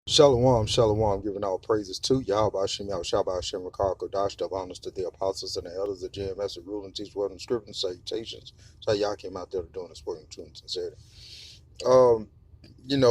Shalom, shalom, giving all praises to Yahweh Hashem, Yahweh Shabbat Hashem, Rakar Kodash, double honors to the apostles and the elders of GMS, that rule and teach word and script and salutations. So y'all came out there to doing this work in truth and sincerity.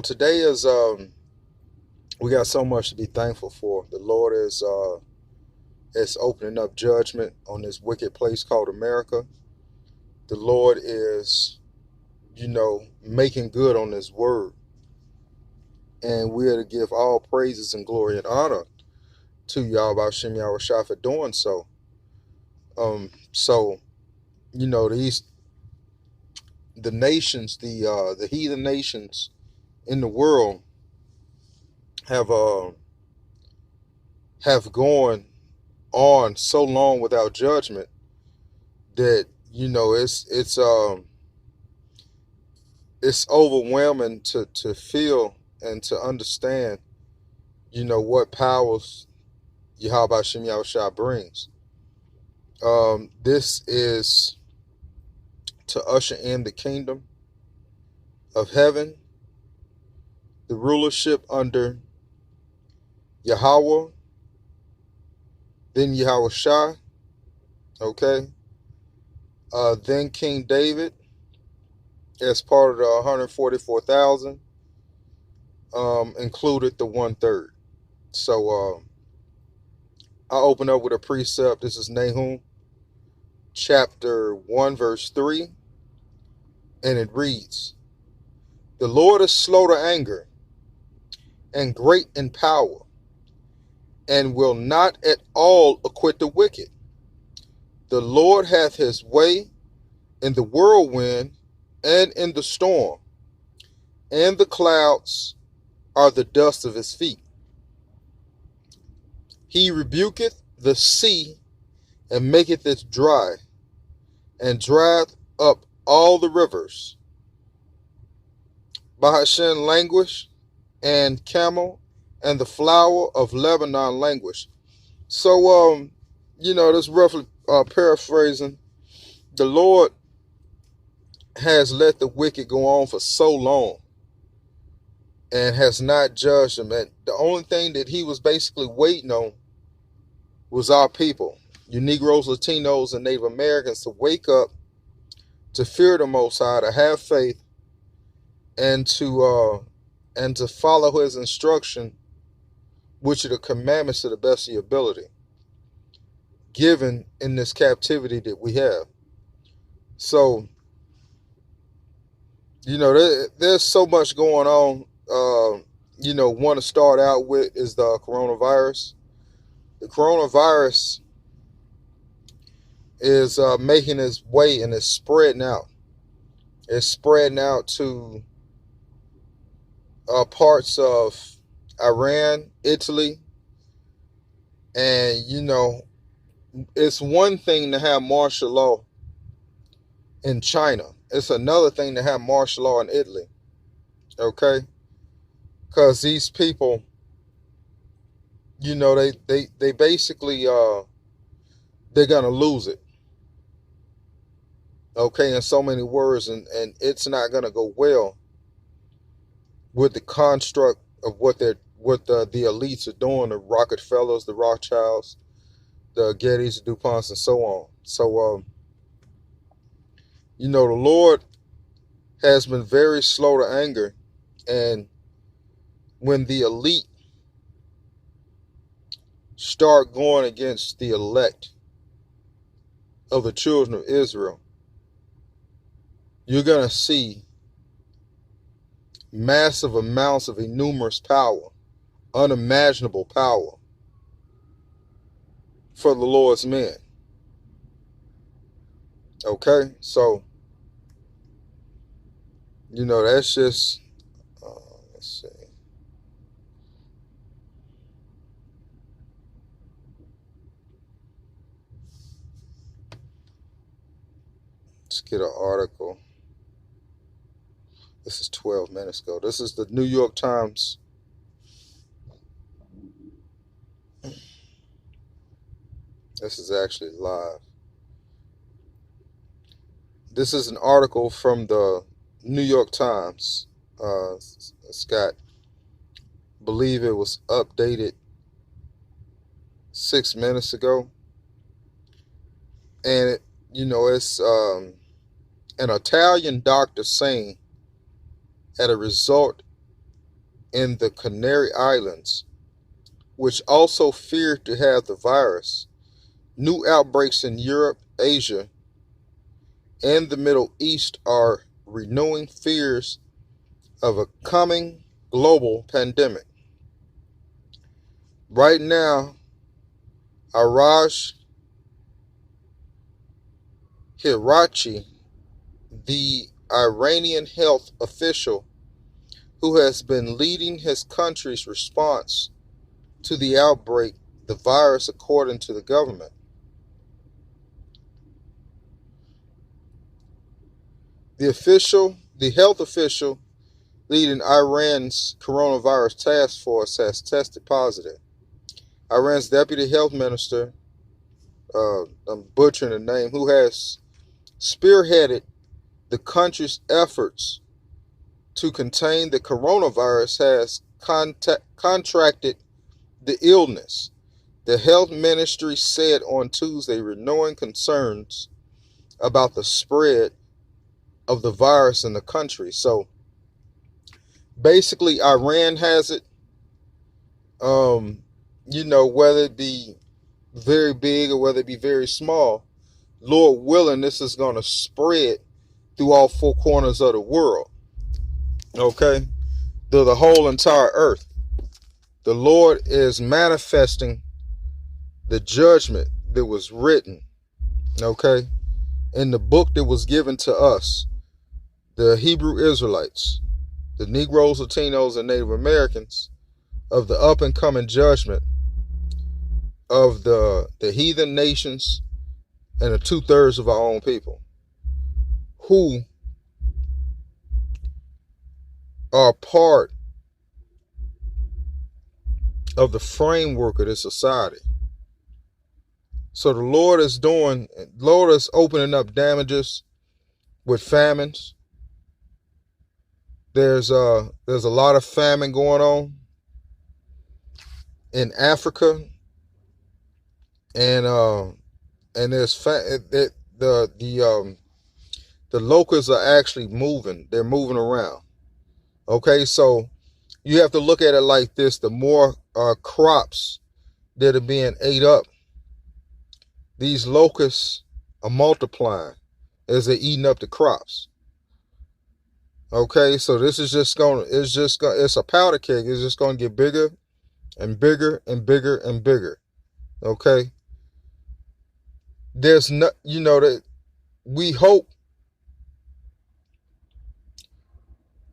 Today we got so much to be thankful for. The Lord is opening up judgment on this wicked place called America. The Lord is, making good on His word. And we are to give all praises and glory and honor to Yahweh Hashem Yahweh Shah for doing so. The nations, the heathen nations in the world have gone on so long without judgment that it's overwhelming to feel and to understand what powers Yahweh Hashem Yahweh Shah brings. This is to usher in the kingdom of heaven, the rulership under Yahweh, then Yahweh Shah, okay? Then King David, as part of the 144,000, included the 1/3. So I open up with a precept. This is Nahum chapter 1 verse 3, and it reads, "The Lord is slow to anger and great in power, and will not at all acquit the wicked. The Lord hath his way in the whirlwind and in the storm, and the clouds are the dust of his feet. He rebuketh the sea and maketh it dry, and drieth up all the rivers. Bahashan languish, and camel, and the flower of Lebanon languish." So, this roughly paraphrasing, the Lord has let the wicked go on for so long and has not judged them. And the only thing that he was basically waiting on was our people, you Negroes, Latinos, and Native Americans, to wake up, to fear the Most High, to have faith, and to follow His instruction, which are the commandments to the best of your ability, given in this captivity that we have. So, there's so much going on. One to start out with is the coronavirus. The coronavirus is making its way, and it's spreading out. It's spreading out to parts of Iran, Italy, and it's one thing to have martial law in China. It's another thing to have martial law in Italy, okay? Because these people, they basically they're gonna lose it, okay, in so many words, and it's not gonna go well with the construct of what the elites are doing, the Rockefellers, the Rothschilds, the Gettys, the DuPonts, and so on. So, the Lord has been very slow to anger, and when the elite start going against the elect of the children of Israel, you're going to see massive amounts of enormous power, unimaginable power for the Lord's men. Okay, so that's just let's see. Let's get an article. This is 12 minutes ago. This is the New York Times. This is actually live. This is an article from the New York Times. Scott. believe it was updated 6 minutes ago. And it's an Italian doctor saying at a resort in the Canary Islands, which also feared to have the virus, new outbreaks in Europe, Asia, and the Middle East are renewing fears of a coming global pandemic. Right now, Araj Hirachi, the Iranian health official who has been leading his country's response to the outbreak, the virus, according to the government. The health official leading Iran's coronavirus task force has tested positive. Iran's deputy health minister, I'm butchering the name, who has spearheaded the country's efforts to contain the coronavirus, has contracted the illness. The health ministry said on Tuesday, renewing concerns about the spread of the virus in the country. So basically, Iran has it. Whether it be very big or whether it be very small, Lord willing, this is going to spread through all four corners of the world. Okay? Through the whole entire earth. The Lord is manifesting the judgment that was written, okay, in the book that was given to us, the Hebrew Israelites, the Negroes, Latinos, and Native Americans, of the up and coming judgment of the heathen nations and the 2/3 of our own people who are part of the framework of this society. So the Lord is opening up damages with famines. There's a lot of famine going on in Africa, and there's the locusts are actually moving. They're moving around. Okay, so you have to look at it like this: the more crops that are being ate up, these locusts are multiplying as they're eating up the crops. Okay, so this is it's a powder keg. It's just going to get bigger and bigger and bigger and bigger. Okay, there's no, that we hope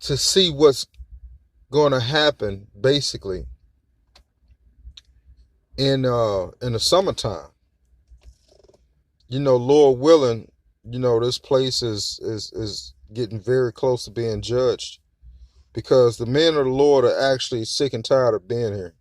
to see what's going to happen basically in the summertime. Lord willing, this place is getting very close to being judged, because the men of the Lord are actually sick and tired of being here.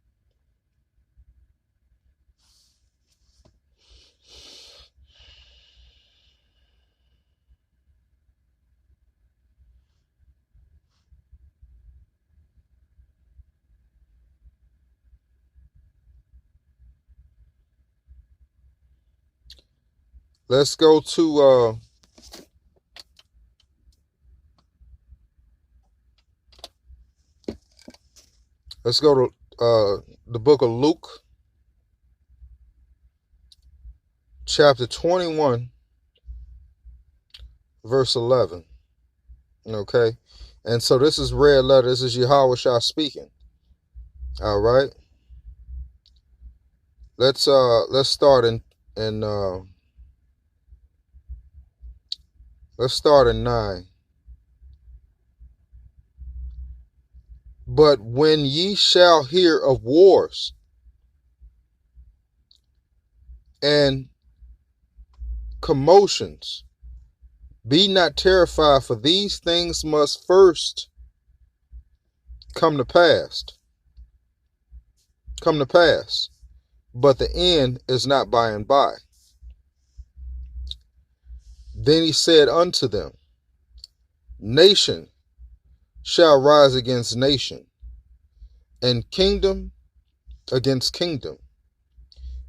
Let's go to the book of Luke, chapter 21, verse 11. Okay, and so this is red letter. This is Yahweh Shah speaking. All right, let's start in let's start in 9. But when ye shall hear of wars and commotions, be not terrified, for these things must first come to pass. But the end is not by and by. Then he said unto them, nation shall rise against nation, and kingdom against kingdom.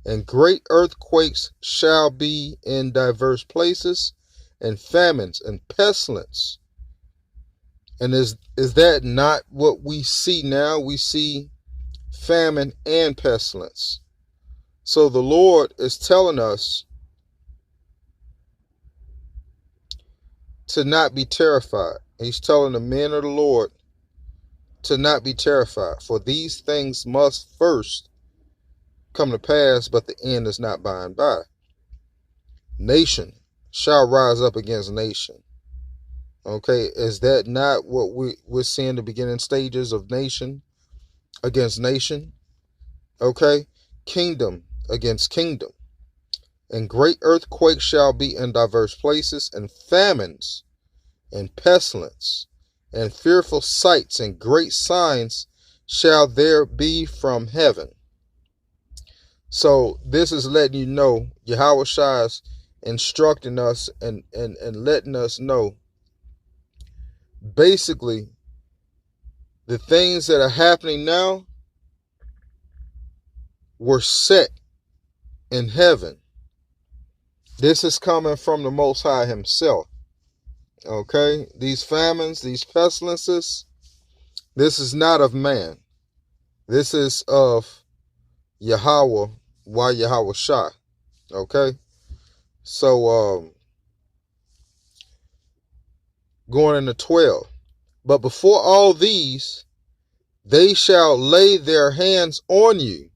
And great earthquakes shall be in diverse places, and famines and pestilence. And is that not what we see now? We see famine and pestilence. So the Lord is telling us to not be terrified. He's telling the men of the Lord to not be terrified, for these things must first come to pass, but the end is not by and by. Nation shall rise up against nation. Okay, is that not what we're seeing the beginning stages of nation against nation? Okay, kingdom against kingdom. And great earthquakes shall be in diverse places, and famines and pestilence, and fearful sights and great signs shall there be from heaven. So this is letting you know, Yahweh Shai is instructing us and letting us know basically the things that are happening now were set in heaven. This is coming from the Most High himself. Okay, these famines, these pestilences, this is not of man. This is of Yahweh, why Yahweh Shai. Okay, so going into 12. But before all these, they shall lay their hands on you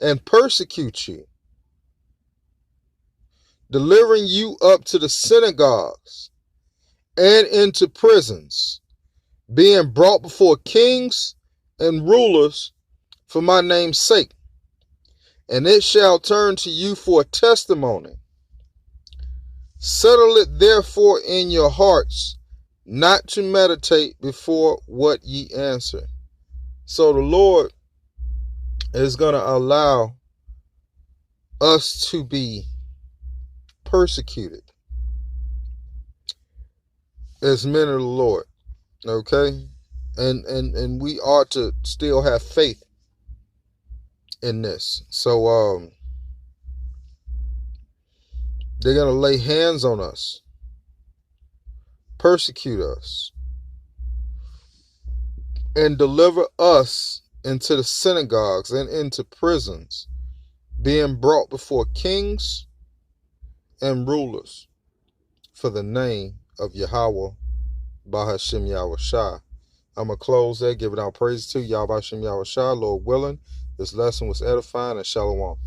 and persecute you, delivering you up to the synagogues and into prisons, being brought before kings and rulers for my name's sake. And it shall turn to you for a testimony. Settle it therefore in your hearts, not to meditate before what ye answer. So the Lord is going to allow us to be persecuted as men of the Lord. Okay? And we ought to still have faith in this. So they're going to lay hands on us, persecute us, and deliver us into the synagogues and into prisons, being brought before kings and rulers for the name of Yahweh Bahashim Yahweh Shai. I'm going to close there, giving out praise to Yahweh Bahashim Yahweh Shai. Lord willing, this lesson was edifying, and shalom.